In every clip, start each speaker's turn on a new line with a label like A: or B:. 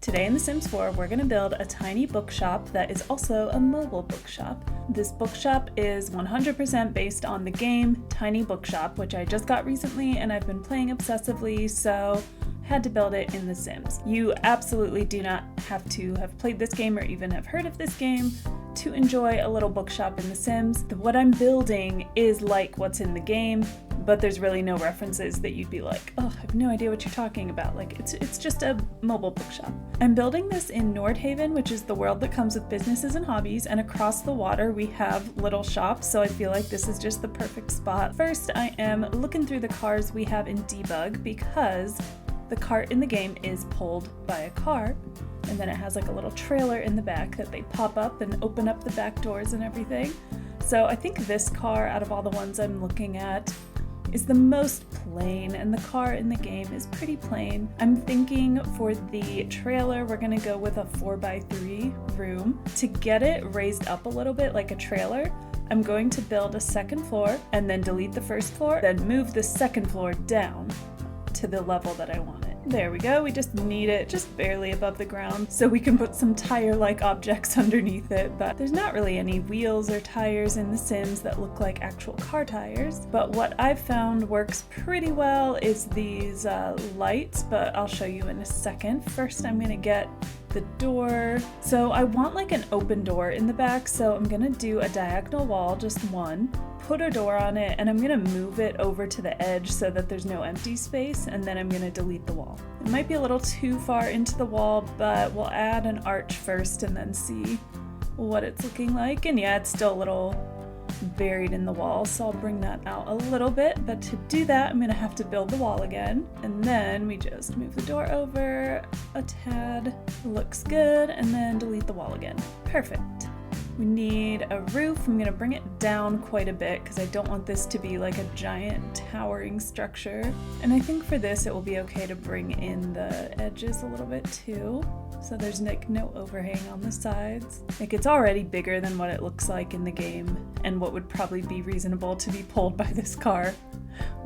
A: Today in The Sims 4, we're going to build a tiny bookshop that is also a mobile bookshop. This bookshop is 100% based on the game Tiny Bookshop, which I just got recently and I've been playing obsessively, so I had to build it in The Sims. You absolutely do not have to have played this game or even have heard of this game to enjoy a little bookshop in The Sims. What I'm building is like what's in the game, but there's really no references that you'd be like, oh, I have no idea what you're talking about. Like, it's just a mobile bookshop. I'm building this in Nordhaven, which is the world that comes with businesses and hobbies, and across the water we have little shops, so I feel like this is just the perfect spot. First, I am looking through the cars we have in Debug because the cart in the game is pulled by a car, and then it has like a little trailer in the back that they pop up and open up the back doors and everything. So I think this car, out of all the ones I'm looking at, is the most plain, and the car in the game is pretty plain. I'm thinking for the trailer, we're gonna go with a 4x3 room. To get it raised up a little bit like a trailer, I'm going to build a second floor and then delete the first floor, then move the second floor down to the level that I want it. There we go, we just need it just barely above the ground so we can put some tire-like objects underneath it, but there's not really any wheels or tires in The Sims that look like actual car tires. But what I've found works pretty well is these lights, but I'll show you in a second. First, I'm gonna get the door. So I want like an open door in the back, so I'm gonna do a diagonal wall, just one, put a door on it, and I'm gonna move it over to the edge so that there's no empty space, and then I'm gonna delete the wall. It might be a little too far into the wall, but we'll add an arch first and then see what it's looking like. And yeah, it's still a little buried in the wall, so I'll bring that out a little bit, but to do that I'm gonna have to build the wall again, and then we just move the door over a tad, looks good, and then delete the wall again. Perfect. We need a roof. I'm gonna bring it down quite a bit because I don't want this to be like a giant towering structure, and I think for this it will be okay to bring in the edges a little bit too, so there's like no overhang on the sides. Like, it's already bigger than what it looks like in the game and what would probably be reasonable to be pulled by this car,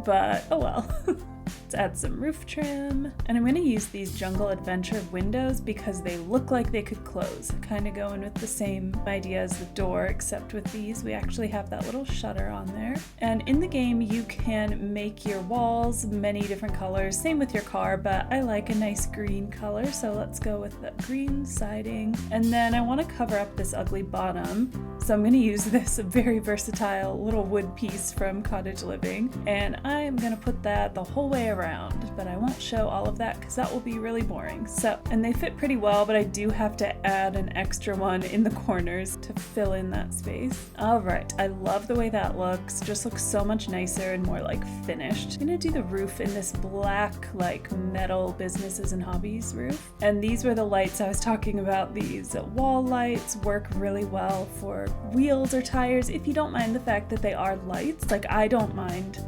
A: but oh well. Let's add some roof trim, and I'm going to use these Jungle Adventure windows because they look like they could close, kind of going with the same idea as the door, except with these we actually have that little shutter on there. And in the game you can make your walls many different colors, same with your car, but I like a nice green color, so let's go with the green siding. And then I want to cover up this ugly bottom, so I'm going to use this very versatile little wood piece from Cottage Living, and I am going to put that the whole way around, but I won't show all of that because that will be really boring. So, and they fit pretty well, but I do have to add an extra one in the corners to fill in that space. All right, I love the way that looks. Just looks so much nicer and more like finished. I'm gonna do the roof in this black like metal businesses and hobbies roof. And these were the lights I was talking about. These wall lights work really well for wheels or tires if you don't mind the fact that they are lights. Like, I don't mind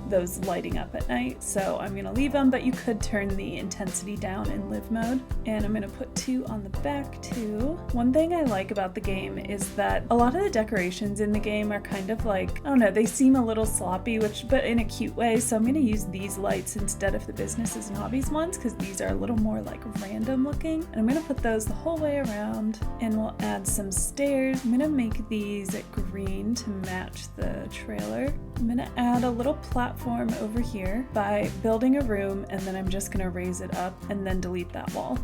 A: those lighting up at night, so I'm gonna leave them, but you could turn the intensity down in live mode. And I'm gonna put 2 on the back too. One thing I like about the game is that a lot of the decorations in the game are kind of like, I don't know, they seem a little sloppy, but in a cute way, so I'm gonna use these lights instead of the businesses and hobbies ones because these are a little more like random looking. And I'm gonna put those the whole way around, and we'll add some stairs. I'm gonna make these green to match the trailer. I'm gonna add a little platform over here by building a room, and then I'm just gonna raise it up and then delete that wall.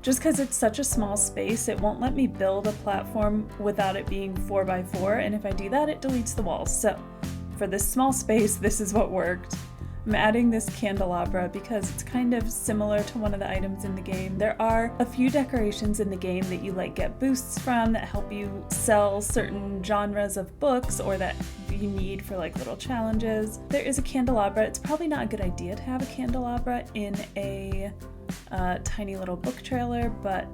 A: Just because it's such a small space, it won't let me build a platform without it being 4x4, and if I do that, it deletes the walls. So for this small space, this is what worked. I'm adding this candelabra because it's kind of similar to one of the items in the game. There are a few decorations in the game that you like get boosts from that help you sell certain genres of books or that you need for like little challenges. There is a candelabra. It's probably not a good idea to have a candelabra in a tiny little book trailer, but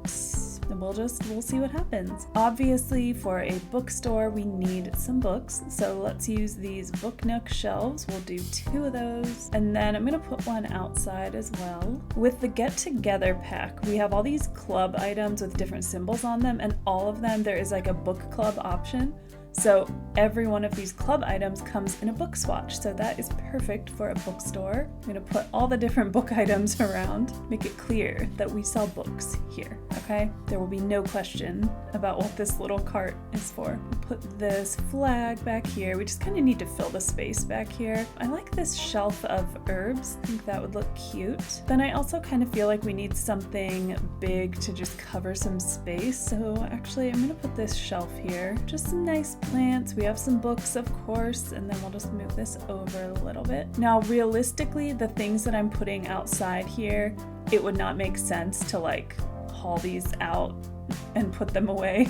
A: we'll see what happens. Obviously, for a bookstore, we need some books. So let's use these Book Nook shelves. We'll do 2 of those. And then I'm gonna put one outside as well. With the Get Together pack, we have all these club items with different symbols on them, and all of them, there is like a book club option. So every one of these club items comes in a book swatch, so that is perfect for a bookstore. I'm gonna put all the different book items around, make it clear that we sell books here, okay? There will be no question about what this little cart is for. We'll put this flag back here. We just kind of need to fill the space back here. I like this shelf of herbs. I think that would look cute. Then I also kind of feel like we need something big to just cover some space, so actually I'm gonna put this shelf here. Just some nice plants. We have some books, of course, and then we'll just move this over a little bit. Now, realistically, the things that I'm putting outside here, it would not make sense to like haul these out and put them away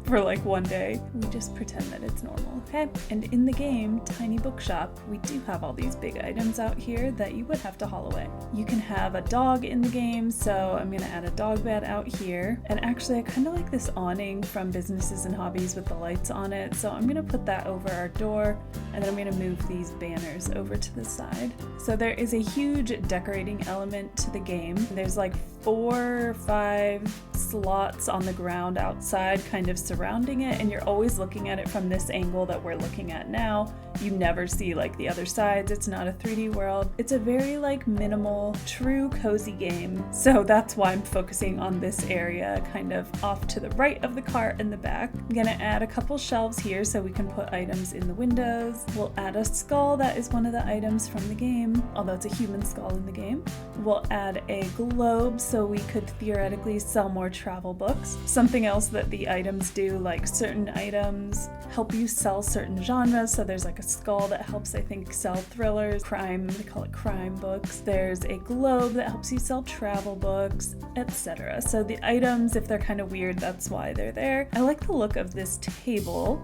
A: for like one day. We just pretend that it's normal, okay? And in the game, Tiny Bookshop, we do have all these big items out here that you would have to haul away. You can have a dog in the game, so I'm gonna add a dog bed out here. And actually, I kind of like this awning from Businesses and Hobbies with the lights on it, so I'm gonna put that over our door, and then I'm gonna move these banners over to the side. So there is a huge decorating element to the game. There's like 4 or 5 slots on the ground outside kind of surrounding it, and you're always looking at it from this angle that we're looking at now. You never see like the other sides. It's not a 3D world. It's a very like minimal, true cozy game. So that's why I'm focusing on this area kind of off to the right of the cart in the back. I'm gonna add a couple shelves here so we can put items in the windows. We'll add a skull. That is one of the items from the game, although it's a human skull in the game. We'll add a globe so we could theoretically sell more travel books. Something else that the items do, like certain items help you sell certain genres. So there's like a skull that helps, I think, sell thrillers, crime, they call it crime books. There's a globe that helps you sell travel books, etc. So the items, if they're kind of weird, that's why they're there. I like the look of this table,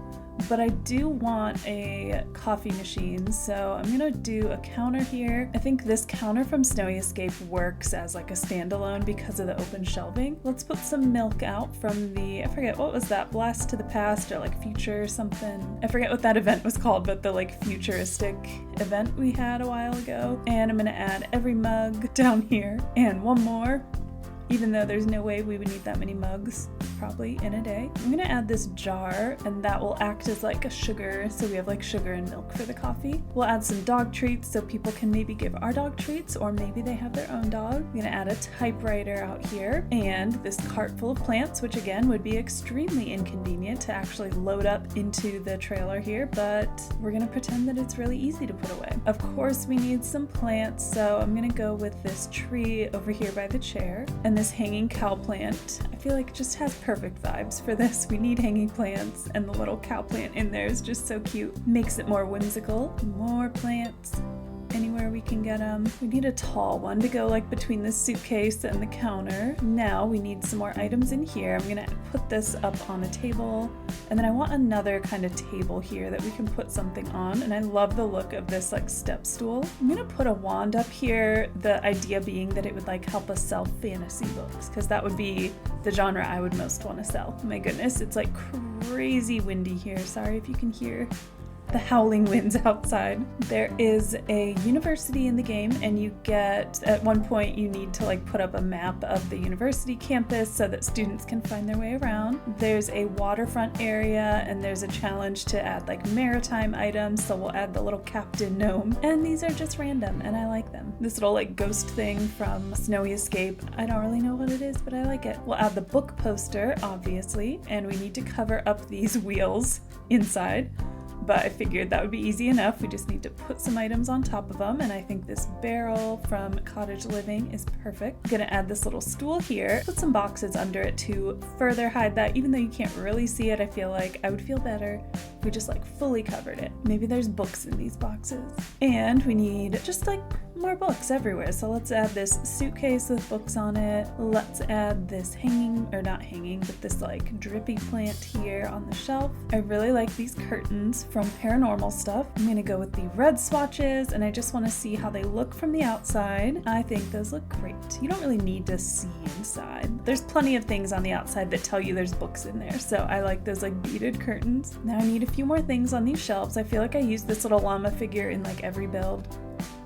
A: but I do want a coffee machine, so I'm gonna do a counter here. I think this counter from Snowy Escape works as like a standalone because of the open shelving. Let's put some milk out from the, I forget, what was that, Blast to the Past or like Future or something? I forget what that event was called, but the like futuristic event we had a while ago. And I'm gonna add every mug down here and one more. Even though there's no way we would need that many mugs probably in a day. I'm gonna add this jar, and that will act as like a sugar, so we have like sugar and milk for the coffee. We'll add some dog treats so people can maybe give our dog treats, or maybe they have their own dog. I'm gonna add a typewriter out here, and this cart full of plants, which again would be extremely inconvenient to actually load up into the trailer here, but we're gonna pretend that it's really easy to put away. Of course, we need some plants, so I'm gonna go with this tree over here by the chair, and this hanging cow plant. I feel like it just has perfect vibes for this. We need hanging plants, and the little cow plant in there is just so cute. Makes it more whimsical. More plants anywhere we can get them. We need a tall one to go like between the suitcase and the counter. Now we need some more items in here. I'm gonna put this up on a table, and then I want another kind of table here that we can put something on, and I love the look of this like step stool. I'm gonna put a wand up here, the idea being that it would like help us sell fantasy books, because that would be the genre I would most want to sell. My goodness, it's like crazy windy here. Sorry if you can hear the howling winds outside. There is a university in the game, and you get, at one point you need to like put up a map of the university campus so that students can find their way around. There's a waterfront area, and there's a challenge to add like maritime items, so we'll add the little captain gnome, and these are just random and I like them. This little like ghost thing from Snowy Escape, I don't really know what it is, but I like it. We'll add the book poster, obviously, and we need to cover up these wheels inside. But I figured that would be easy enough. We just need to put some items on top of them, and I think this barrel from Cottage Living is perfect. I'm gonna add this little stool here, put some boxes under it to further hide that. Even though you can't really see it, I feel like I would feel better if we just like fully covered it. Maybe there's books in these boxes. And we need just like more books everywhere. So let's add this suitcase with books on it. Let's add this hanging, or not hanging, but this like drippy plant here on the shelf. I really like these curtains from Paranormal Stuff. I'm gonna go with the red swatches, and I just want to see how they look from the outside. I think those look great. You don't really need to see inside. There's plenty of things on the outside that tell you there's books in there, so I like those like beaded curtains. Now I need a few more things on these shelves. I feel like I use this little llama figure in like every build.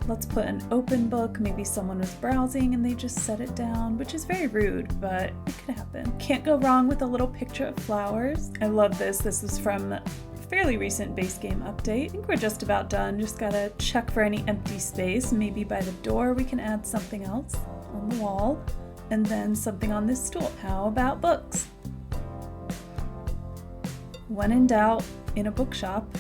A: Let's put an open book. Maybe someone was browsing and they just set it down, which is very rude, but it could happen. Can't go wrong with a little picture of flowers. I love this. This is from a fairly recent base game update. I think we're just about done. Just gotta check for any empty space. Maybe by the door we can add something else on the wall, and then something on this stool. How about books? When in doubt, in a bookshop,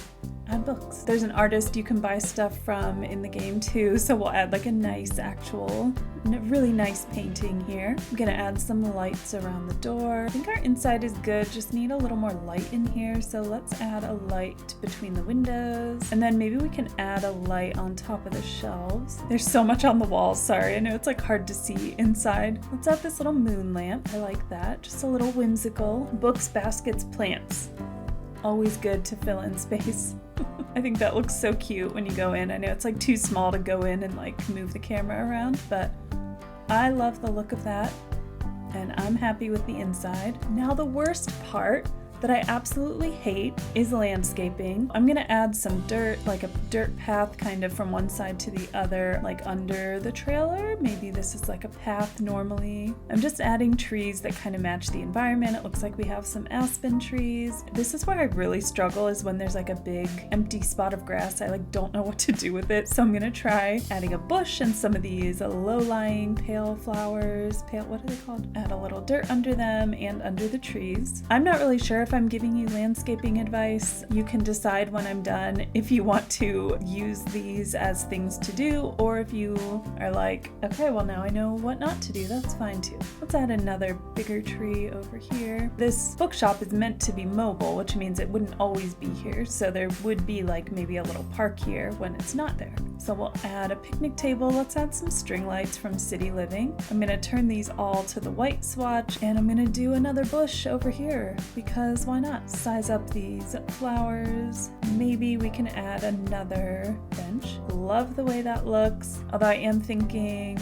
A: add books. There's an artist you can buy stuff from in the game too, so we'll add like a nice actual, really nice painting here. I'm gonna add some lights around the door. I think our inside is good, just need a little more light in here, so let's add a light between the windows, and then maybe we can add a light on top of the shelves. There's so much on the walls, sorry, I know it's like hard to see inside. Let's add this little moon lamp, I like that, just a little whimsical. Books, baskets, plants. Always good to fill in space. I think that looks so cute when you go in. I know it's like too small to go in and like move the camera around, but I love the look of that and I'm happy with the inside. Now the worst part that I absolutely hate is landscaping. I'm gonna add some dirt, like a dirt path kind of from one side to the other, like under the trailer. Maybe this is like a path normally. I'm just adding trees that kind of match the environment. It looks like we have some aspen trees. This is where I really struggle, is when there's like a big empty spot of grass. I like don't know what to do with it. So I'm gonna try adding a bush and some of these low-lying pale flowers. What are they called? Add a little dirt under them and under the trees. I'm not really sure if I'm giving you landscaping advice. You can decide when I'm done if you want to use these as things to do, or if you are like, okay, well now I know what not to do, that's fine too. Let's add another bigger tree over here. This bookshop is meant to be mobile, which means it wouldn't always be here, so there would be like maybe a little park here when it's not there. So we'll add a picnic table. Let's add some string lights from City Living. I'm gonna turn these all to the white swatch, and I'm gonna do another bush over here because why not? Size up these flowers. Maybe we can add another bench. Love the way that looks, although I am thinking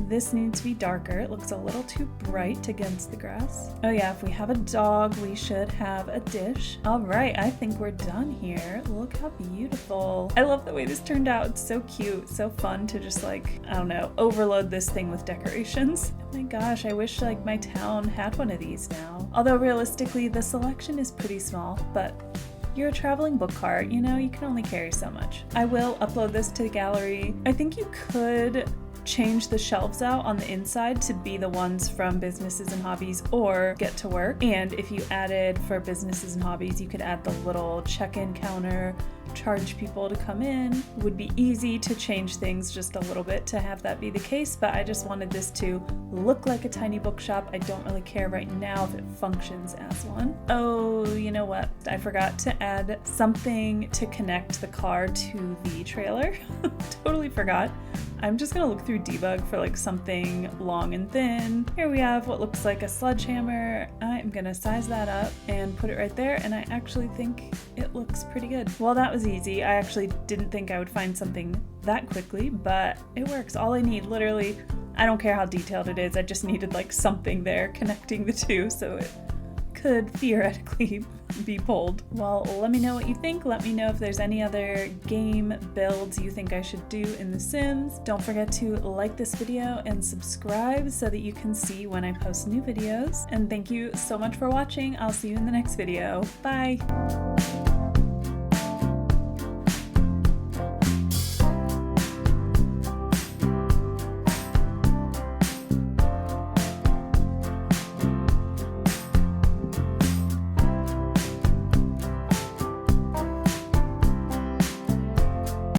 A: this needs to be darker. It looks a little too bright against the grass. Oh yeah, if we have a dog, we should have a dish. All right, I think we're done here. Look how beautiful. I love the way this turned out. It's so cute, so fun to just like, I don't know, overload this thing with decorations. Oh my gosh, I wish like my town had one of these now. Although realistically, the selection is pretty small, but you're a traveling book cart, you know, you can only carry so much. I will upload this to the gallery. I think you could change the shelves out on the inside to be the ones from Businesses and Hobbies or Get to Work. And if you added for Businesses and Hobbies, you could add the little check-in counter, charge people to come in. It would be easy to change things just a little bit to have that be the case, but I just wanted this to look like a tiny bookshop. I don't really care right now if it functions as one. Oh, you know what? I forgot to add something to connect the car to the trailer. Totally forgot. I'm just gonna look through debug for like something long and thin. Here we have what looks like a sledgehammer. I'm gonna size that up and put it right there, and I actually think it looks pretty good. Well, that was easy. I actually didn't think I would find something that quickly, but it works. All I need, literally, I don't care how detailed it is, I just needed like something there connecting the two so it could theoretically be pulled. Well, let me know what you think. Let me know if there's any other game builds you think I should do in The Sims. Don't forget to like this video and subscribe so that you can see when I post new videos. And thank you so much for watching. I'll see you in the next video. Bye!